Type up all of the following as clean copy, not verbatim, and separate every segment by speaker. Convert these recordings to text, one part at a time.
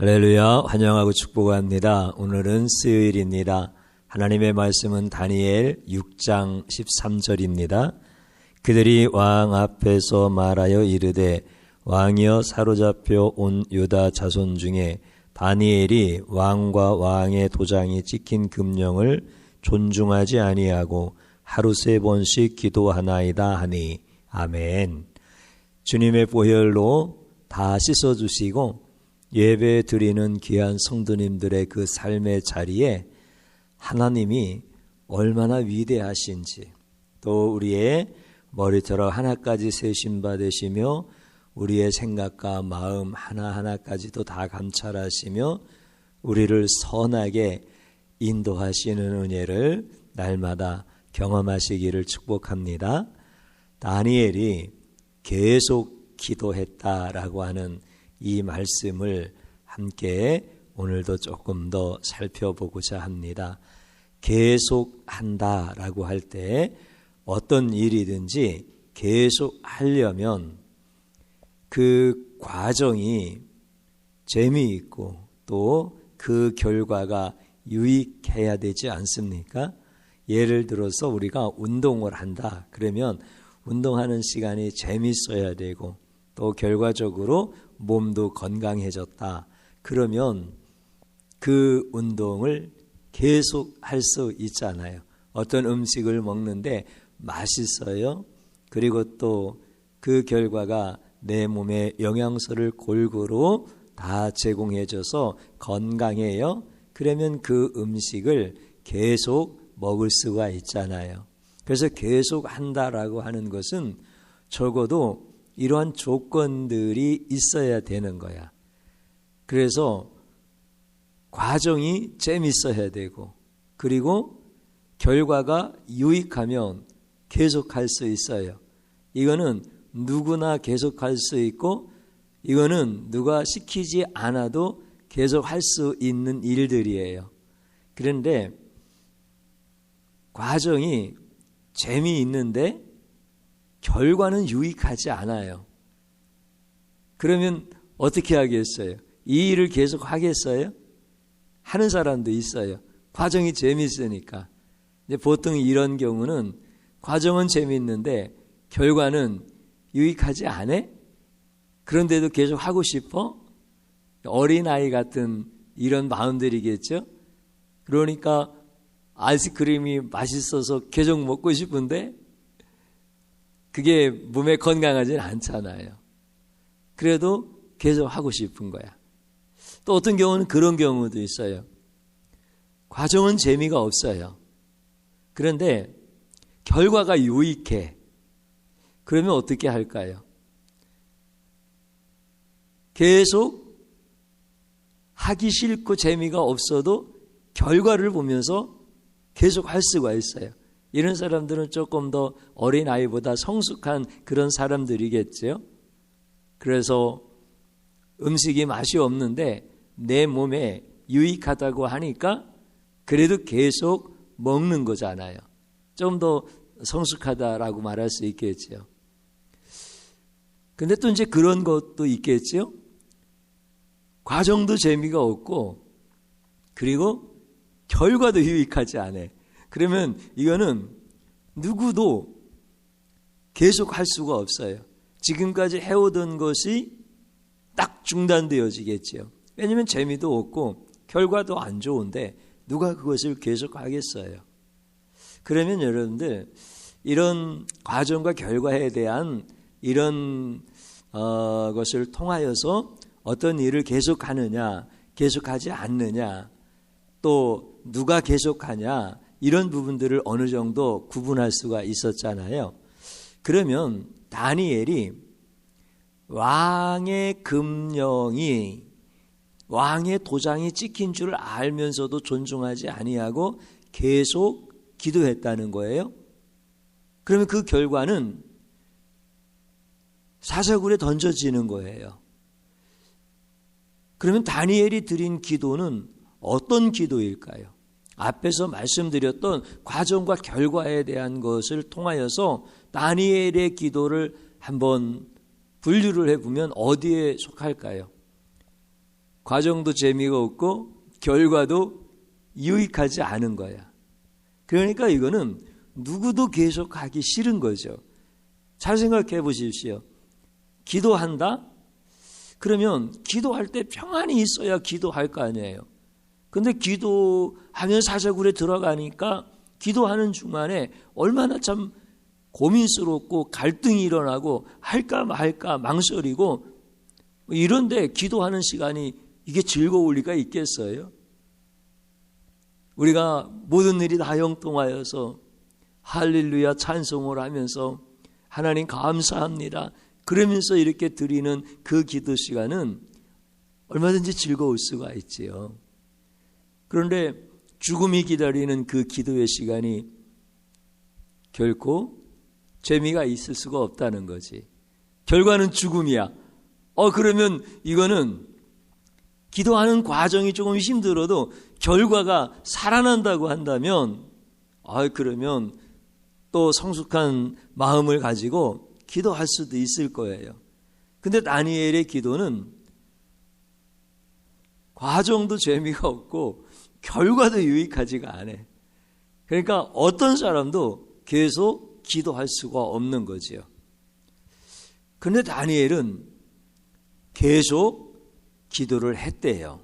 Speaker 1: 할렐루야, 환영하고 축복합니다. 오늘은 수요일입니다. 하나님의 말씀은 다니엘 6장 13절입니다. 그들이 왕 앞에서 말하여 이르되 왕이여 사로잡혀 온 유다 자손 중에 다니엘이 왕과 왕의 도장이 찍힌 금령을 존중하지 아니하고 하루 3번씩 기도하나이다 하니 아멘. 주님의 보혈로 다 씻어주시고 예배 드리는 귀한 성도님들의 그 삶의 자리에 하나님이 얼마나 위대하신지, 또 우리의 머리털 하나까지 세심받으시며 우리의 생각과 마음 하나하나까지도 다 감찰하시며 우리를 선하게 인도하시는 은혜를 날마다 경험하시기를 축복합니다. 다니엘이 계속 기도했다라고 하는 이 말씀을 함께 오늘도 조금 더 살펴보고자 합니다. 계속 한다라고 할 때 어떤 일이든지 계속 하려면 그 과정이 재미있고 또 그 결과가 유익해야 되지 않습니까? 예를 들어서 우리가 운동을 한다. 그러면 운동하는 시간이 재미있어야 되고 또 결과적으로 몸도 건강해졌다. 그러면 그 운동을 계속 할 수 있잖아요. 어떤 음식을 먹는데 맛있어요. 그리고 또 그 결과가 내 몸에 영양소를 골고루 다 제공해줘서 건강해요. 그러면 그 음식을 계속 먹을 수가 있잖아요. 그래서 계속 한다라고 하는 것은 적어도 이러한 조건들이 있어야 되는 거야. 그래서 과정이 재밌어야 되고 그리고 결과가 유익하면 계속할 수 있어요. 이거는 누구나 계속할 수 있고 이거는 누가 시키지 않아도 계속할 수 있는 일들이에요. 그런데 과정이 재미있는데 결과는 유익하지 않아요. 그러면 어떻게 하겠어요? 이 일을 계속 하겠어요? 하는 사람도 있어요. 과정이 재미있으니까. 근데 보통 이런 경우는 과정은 재미있는데 결과는 유익하지 않아? 그런데도 계속 하고 싶어? 어린아이 같은 이런 마음들이겠죠? 그러니까 아이스크림이 맛있어서 계속 먹고 싶은데 그게 몸에 건강하진 않잖아요. 그래도 계속 하고 싶은 거야. 또 어떤 경우는 그런 경우도 있어요. 과정은 재미가 없어요. 그런데 결과가 유익해. 그러면 어떻게 할까요? 계속 하기 싫고 재미가 없어도 결과를 보면서 계속 할 수가 있어요. 이런 사람들은 조금 더 어린아이보다 성숙한 그런 사람들이겠죠. 그래서 음식이 맛이 없는데 내 몸에 유익하다고 하니까 그래도 계속 먹는 거잖아요. 좀 더 성숙하다라고 말할 수 있겠죠. 근데 또 이제 그런 것도 있겠죠. 과정도 재미가 없고 그리고 결과도 유익하지 않아. 그러면 이거는 누구도 계속 할 수가 없어요. 지금까지 해오던 것이 딱 중단되어지겠죠. 왜냐하면 재미도 없고 결과도 안 좋은데 누가 그것을 계속 하겠어요. 그러면 여러분들 이런 과정과 결과에 대한 이런 것을 통하여서 어떤 일을 계속하느냐 계속하지 않느냐 또 누가 계속하냐 이런 부분들을 어느 정도 구분할 수가 있었잖아요. 그러면 다니엘이 왕의 금령이 왕의 도장이 찍힌 줄 알면서도 존중하지 아니하고 계속 기도했다는 거예요. 그러면 그 결과는 사사굴에 던져지는 거예요. 그러면 다니엘이 드린 기도는 어떤 기도일까요? 앞에서 말씀드렸던 과정과 결과에 대한 것을 통하여서 다니엘의 기도를 한번 분류를 해보면 어디에 속할까요? 과정도 재미가 없고 결과도 유익하지 않은 거야. 그러니까 이거는 누구도 계속하기 싫은 거죠. 잘 생각해 보십시오. 기도한다? 그러면 기도할 때 평안이 있어야 기도할 거 아니에요. 근데 기도하면 사자굴에 들어가니까 기도하는 중간에 얼마나 참 고민스럽고 갈등이 일어나고 할까 말까 망설이고 이런데 기도하는 시간이 이게 즐거울 리가 있겠어요? 우리가 모든 일이 다 형통하여서 할렐루야 찬송을 하면서 하나님 감사합니다 그러면서 이렇게 드리는 그 기도 시간은 얼마든지 즐거울 수가 있지요. 그런데 죽음이 기다리는 그 기도의 시간이 결코 재미가 있을 수가 없다는 거지. 결과는 죽음이야. 그러면 이거는 기도하는 과정이 조금 힘들어도 결과가 살아난다고 한다면 그러면 또 성숙한 마음을 가지고 기도할 수도 있을 거예요. 근데 다니엘의 기도는 과정도 재미가 없고 결과도 유익하지가 않아. 그러니까 어떤 사람도 계속 기도할 수가 없는 거지요. 그런데 다니엘은 계속 기도를 했대요.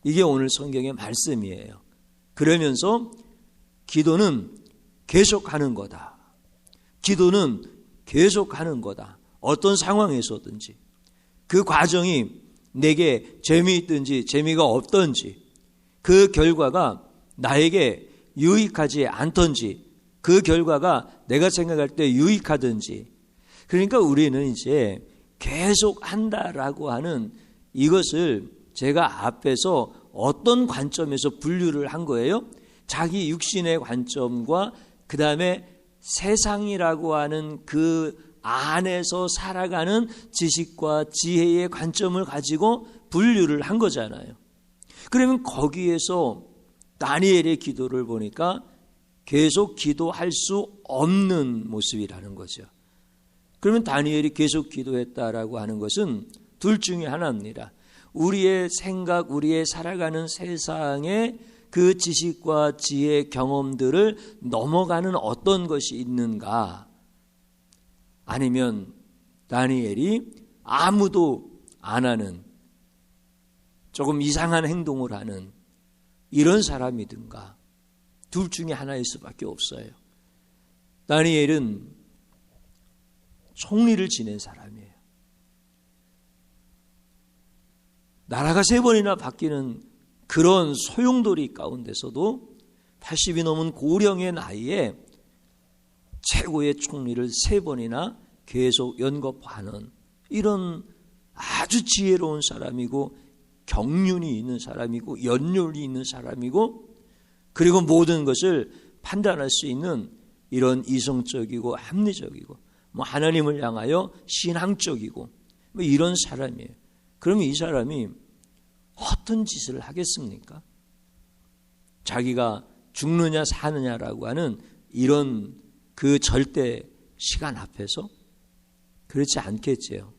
Speaker 1: 이게 오늘 성경의 말씀이에요. 그러면서 기도는 계속하는 거다. 기도는 계속하는 거다. 어떤 상황에서든지 그 과정이 내게 재미있든지 재미가 없든지 그 결과가 나에게 유익하지 않든지 그 결과가 내가 생각할 때 유익하든지 그러니까 우리는 이제 계속 한다라고 하는 이것을 제가 앞에서 어떤 관점에서 분류를 한 거예요? 자기 육신의 관점과 그 다음에 세상이라고 하는 그 안에서 살아가는 지식과 지혜의 관점을 가지고 분류를 한 거잖아요. 그러면 거기에서 다니엘의 기도를 보니까 계속 기도할 수 없는 모습이라는 거죠. 그러면 다니엘이 계속 기도했다라고 하는 것은 둘 중에 하나입니다. 우리의 생각, 우리의 살아가는 세상의 그 지식과 지혜 경험들을 넘어가는 어떤 것이 있는가? 아니면 다니엘이 아무도 안 하는 조금 이상한 행동을 하는 이런 사람이든가 둘 중에 하나일 수밖에 없어요. 다니엘은 총리를 지낸 사람이에요. 나라가 3번이나 바뀌는 그런 소용돌이 가운데서도 80이 넘은 고령의 나이에 최고의 총리를 3번이나 계속 연겁하는 이런 아주 지혜로운 사람이고 경륜이 있는 사람이고 연륜이 있는 사람이고 그리고 모든 것을 판단할 수 있는 이런 이성적이고 합리적이고 하나님을 향하여 신앙적이고 이런 사람이에요. 그러면 이 사람이 어떤 짓을 하겠습니까? 자기가 죽느냐 사느냐라고 하는 이런 그 절대 시간 앞에서 그렇지 않겠지요.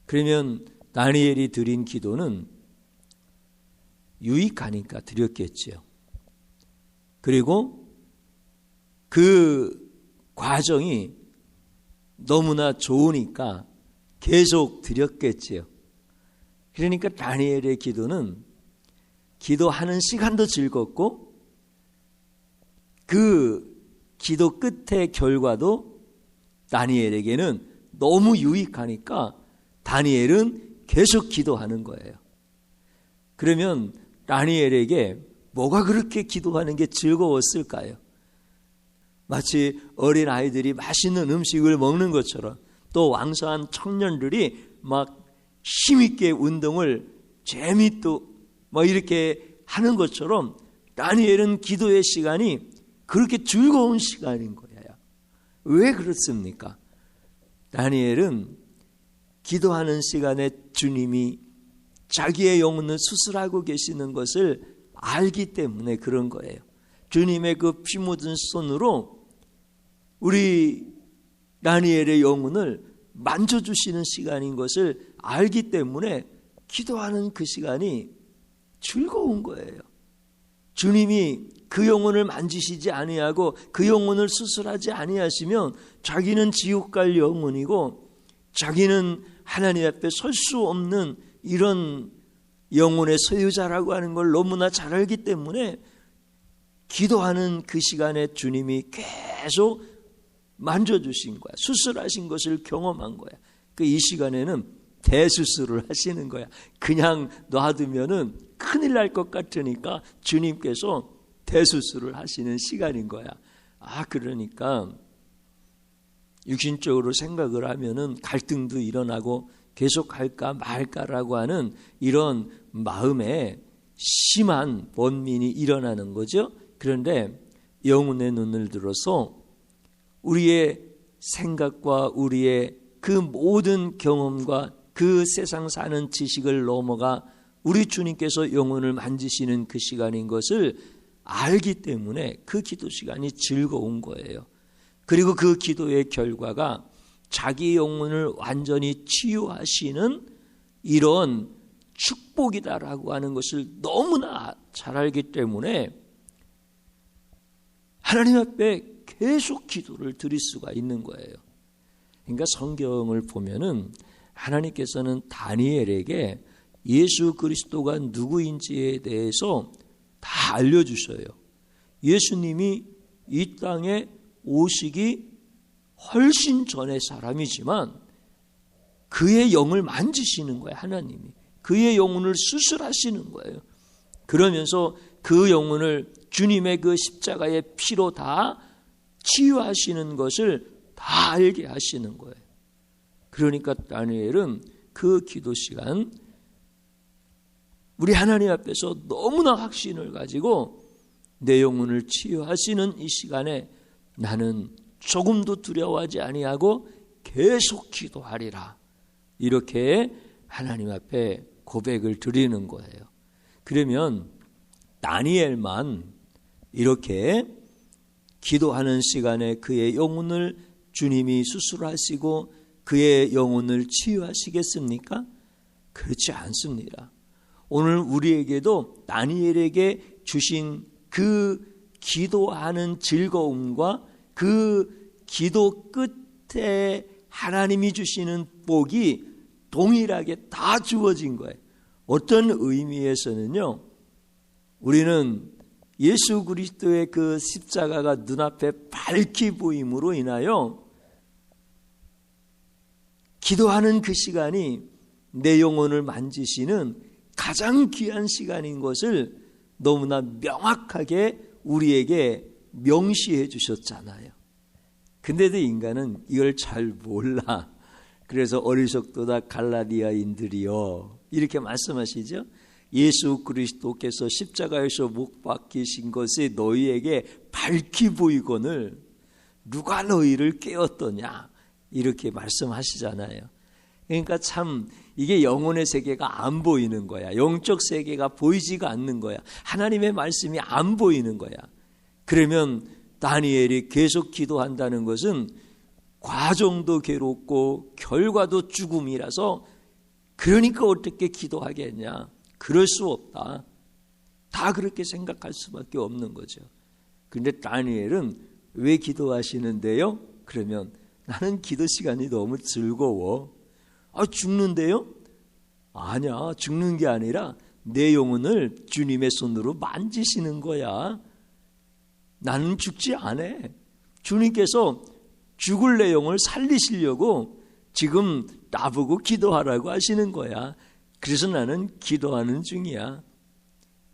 Speaker 1: 그러면 다니엘이 드린 기도는 유익하니까 드렸겠지요. 그리고 그 과정이 너무나 좋으니까 계속 드렸겠지요. 그러니까 다니엘의 기도는 기도하는 시간도 즐겁고 그 기도 끝의 결과도 다니엘에게는 너무 유익하니까 다니엘은 계속 기도하는 거예요. 그러면 다니엘에게 뭐가 그렇게 기도하는 게 즐거웠을까요? 마치 어린 아이들이 맛있는 음식을 먹는 것처럼 또 왕성한 청년들이 막 힘있게 운동을 재미있고 이렇게 하는 것처럼 다니엘은 기도의 시간이 그렇게 즐거운 시간인 거예요. 왜 그렇습니까? 다니엘은 기도하는 시간에 주님이 자기의 영혼을 수술하고 계시는 것을 알기 때문에 그런 거예요. 주님의 그 피 묻은 손으로 우리 다니엘의 영혼을 만져주시는 시간인 것을 알기 때문에 기도하는 그 시간이 즐거운 거예요. 주님이 그 영혼을 만지시지 아니하고 그 영혼을 수술하지 아니하시면 자기는 지옥 갈 영혼이고 자기는 하나님 앞에 설 수 없는 이런 영혼의 소유자라고 하는 걸 너무나 잘 알기 때문에 기도하는 그 시간에 주님이 계속 만져주신 거야. 수술하신 것을 경험한 거야. 이 시간에는 대수술을 하시는 거야. 그냥 놔두면은 큰일 날 것 같으니까 주님께서 대수술을 하시는 시간인 거야. 그러니까 육신적으로 생각을 하면은 갈등도 일어나고 계속 할까 말까라고 하는 이런 마음에 심한 번민이 일어나는 거죠. 그런데 영혼의 눈을 들어서 우리의 생각과 우리의 그 모든 경험과 그 세상 사는 지식을 넘어가 우리 주님께서 영혼을 만지시는 그 시간인 것을 알기 때문에 그 기도 시간이 즐거운 거예요. 그리고 그 기도의 결과가 자기 영혼을 완전히 치유하시는 이런 축복이다라고 하는 것을 너무나 잘 알기 때문에 하나님 앞에 계속 기도를 드릴 수가 있는 거예요. 그러니까 성경을 보면은 하나님께서는 다니엘에게 예수 그리스도가 누구인지에 대해서 다 알려주셔요. 예수님이 이 땅에 오시기 훨씬 전의 사람이지만 그의 영을 만지시는 거예요. 하나님이 그의 영혼을 수술하시는 거예요. 그러면서 그 영혼을 주님의 그 십자가의 피로 다 치유하시는 것을 다 알게 하시는 거예요. 그러니까 다니엘은 그 기도 시간 우리 하나님 앞에서 너무나 확신을 가지고 내 영혼을 치유하시는 이 시간에 나는 조금도 두려워하지 아니하고 계속 기도하리라. 이렇게 하나님 앞에 고백을 드리는 거예요. 그러면 다니엘만 이렇게 기도하는 시간에 그의 영혼을 주님이 수술하시고 그의 영혼을 치유하시겠습니까? 그렇지 않습니다. 오늘 우리에게도 다니엘에게 주신 그 기도하는 즐거움과 그 기도 끝에 하나님이 주시는 복이 동일하게 다 주어진 거예요. 어떤 의미에서는요, 우리는 예수 그리스도의 그 십자가가 눈앞에 밝히 보임으로 인하여 기도하는 그 시간이 내 영혼을 만지시는 가장 귀한 시간인 것을 너무나 명확하게 우리에게 명시해 주셨잖아요. 근데도 인간은 이걸 잘 몰라. 그래서 어리석도다 갈라디아인들이여 이렇게 말씀하시죠. 예수 그리스도께서 십자가에서 못 박히신 것이 너희에게 밝히 보이거늘 누가 너희를 깨웠더냐 이렇게 말씀하시잖아요. 그러니까 참 이게 영혼의 세계가 안 보이는 거야. 영적 세계가 보이지가 않는 거야. 하나님의 말씀이 안 보이는 거야. 그러면 다니엘이 계속 기도한다는 것은 과정도 괴롭고 결과도 죽음이라서 그러니까 어떻게 기도하겠냐. 그럴 수 없다. 다 그렇게 생각할 수밖에 없는 거죠. 그런데 다니엘은 왜 기도하시는데요? 그러면 나는 기도 시간이 너무 즐거워. 죽는데요? 아니야. 죽는 게 아니라 내 영혼을 주님의 손으로 만지시는 거야. 나는 죽지 않아. 주님께서 죽을 내 영을 살리시려고 지금 나보고 기도하라고 하시는 거야. 그래서 나는 기도하는 중이야.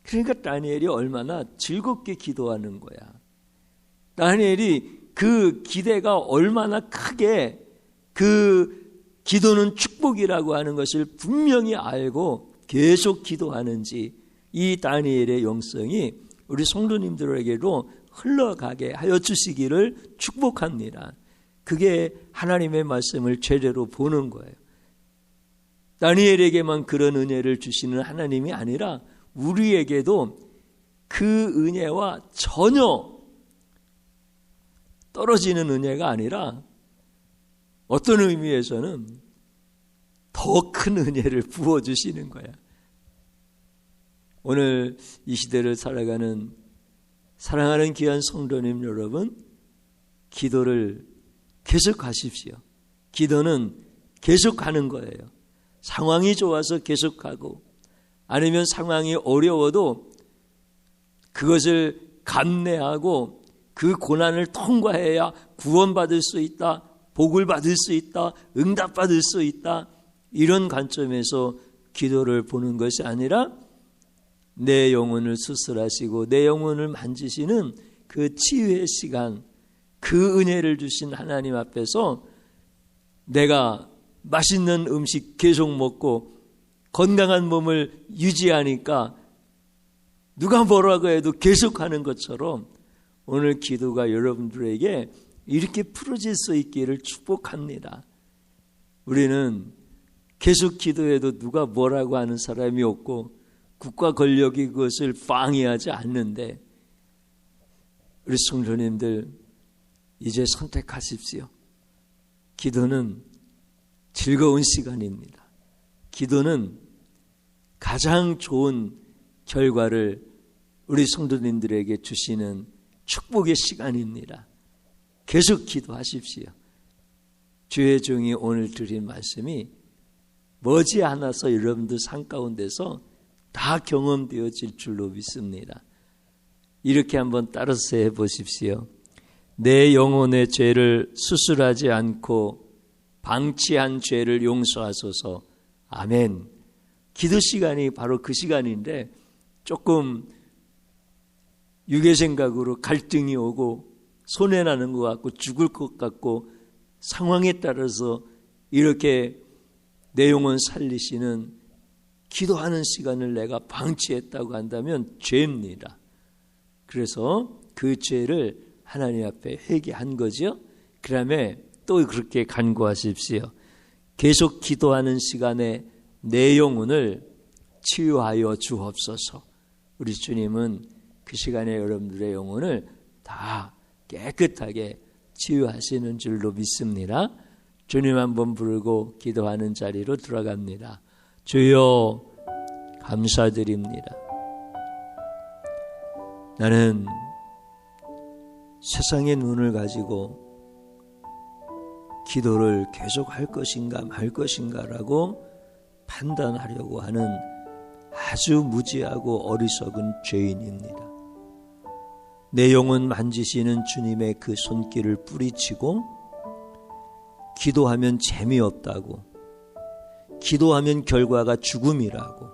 Speaker 1: 그러니까 다니엘이 얼마나 즐겁게 기도하는 거야. 다니엘이 그 기대가 얼마나 크게 그 기도는 축복이라고 하는 것을 분명히 알고 계속 기도하는지 이 다니엘의 영성이 우리 성도님들에게도 흘러가게 하여 주시기를 축복합니다. 그게 하나님의 말씀을 제대로 보는 거예요. 다니엘에게만 그런 은혜를 주시는 하나님이 아니라 우리에게도 그 은혜와 전혀 떨어지는 은혜가 아니라 어떤 의미에서는 더 큰 은혜를 부어주시는 거야. 오늘 이 시대를 살아가는 사랑하는 귀한 성도님 여러분, 기도를 계속하십시오. 기도는 계속하는 거예요. 상황이 좋아서 계속하고, 아니면 상황이 어려워도 그것을 감내하고 그 고난을 통과해야 구원받을 수 있다, 복을 받을 수 있다, 응답받을 수 있다, 이런 관점에서 기도를 보는 것이 아니라 내 영혼을 수술하시고 내 영혼을 만지시는 그 치유의 시간, 그 은혜를 주신 하나님 앞에서 내가 맛있는 음식 계속 먹고 건강한 몸을 유지하니까 누가 뭐라고 해도 계속하는 것처럼 오늘 기도가 여러분들에게 이렇게 풀어질 수 있기를 축복합니다. 우리는 계속 기도해도 누가 뭐라고 하는 사람이 없고 국가 권력이 그것을 방해하지 않는데, 우리 성도님들 이제 선택하십시오. 기도는 즐거운 시간입니다. 기도는 가장 좋은 결과를 우리 성도님들에게 주시는 축복의 시간입니다. 계속 기도하십시오. 주의 종이 오늘 드린 말씀이 머지않아서 여러분들 삶 가운데서 다 경험되어질 줄로 믿습니다. 이렇게 한번 따라서 해보십시오. 내 영혼의 죄를 수술하지 않고 방치한 죄를 용서하소서. 아멘. 기도 시간이 바로 그 시간인데 조금 육의 생각으로 갈등이 오고 손해나는 것 같고 죽을 것 같고 상황에 따라서 이렇게 내 영혼 살리시는 기도하는 시간을 내가 방치했다고 한다면 죄입니다. 그래서 그 죄를 하나님 앞에 회개한 거죠. 그다음에 또 그렇게 간구하십시오. 계속 기도하는 시간에 내 영혼을 치유하여 주옵소서. 우리 주님은 그 시간에 여러분들의 영혼을 다 깨끗하게 치유하시는 줄로 믿습니다. 주님 한번 부르고 기도하는 자리로 들어갑니다. 주여 감사드립니다. 나는 세상의 눈을 가지고 기도를 계속 할 것인가 말 것인가라고 판단하려고 하는 아주 무지하고 어리석은 죄인입니다. 내 영혼 만지시는 주님의 그 손길을 뿌리치고 기도하면 재미없다고, 기도하면 결과가 죽음이라고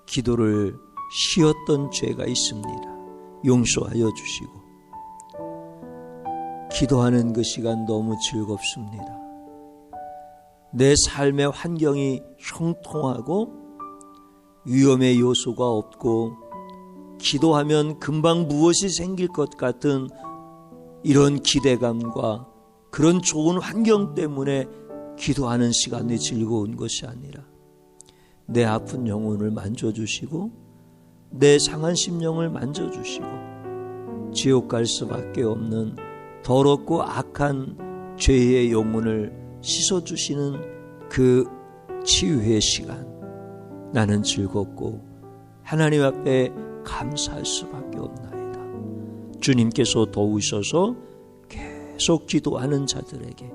Speaker 1: 기도를 쉬었던 죄가 있습니다. 용서하여 주시고, 기도하는 그 시간 너무 즐겁습니다. 내 삶의 환경이 형통하고 위험의 요소가 없고 기도하면 금방 무엇이 생길 것 같은 이런 기대감과 그런 좋은 환경 때문에 기도하는 시간이 즐거운 것이 아니라 내 아픈 영혼을 만져주시고 내 상한 심령을 만져주시고 지옥 갈 수밖에 없는 더럽고 악한 죄의 영혼을 씻어주시는 그 치유의 시간, 나는 즐겁고 하나님 앞에 감사할 수밖에 없나이다. 주님께서 도우셔서 계속 기도하는 자들에게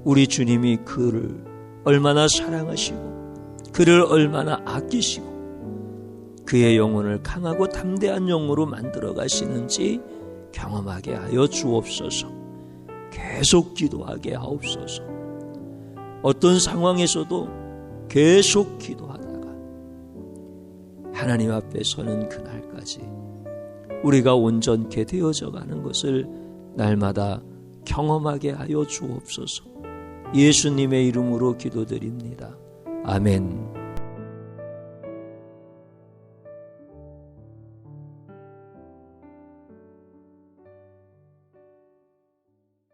Speaker 1: 우리 주님이 그를 얼마나 사랑하시고 그를 얼마나 아끼시고 그의 영혼을 강하고 담대한 영으로 만들어 가시는지 경험하게 하여 주옵소서. 계속 기도하게 하옵소서. 어떤 상황에서도 계속 기도하다가 하나님 앞에 서는 그날까지 우리가 온전케 되어져 가는 것을 날마다 경험하게 하여 주옵소서. 예수님의 이름으로 기도드립니다. 아멘.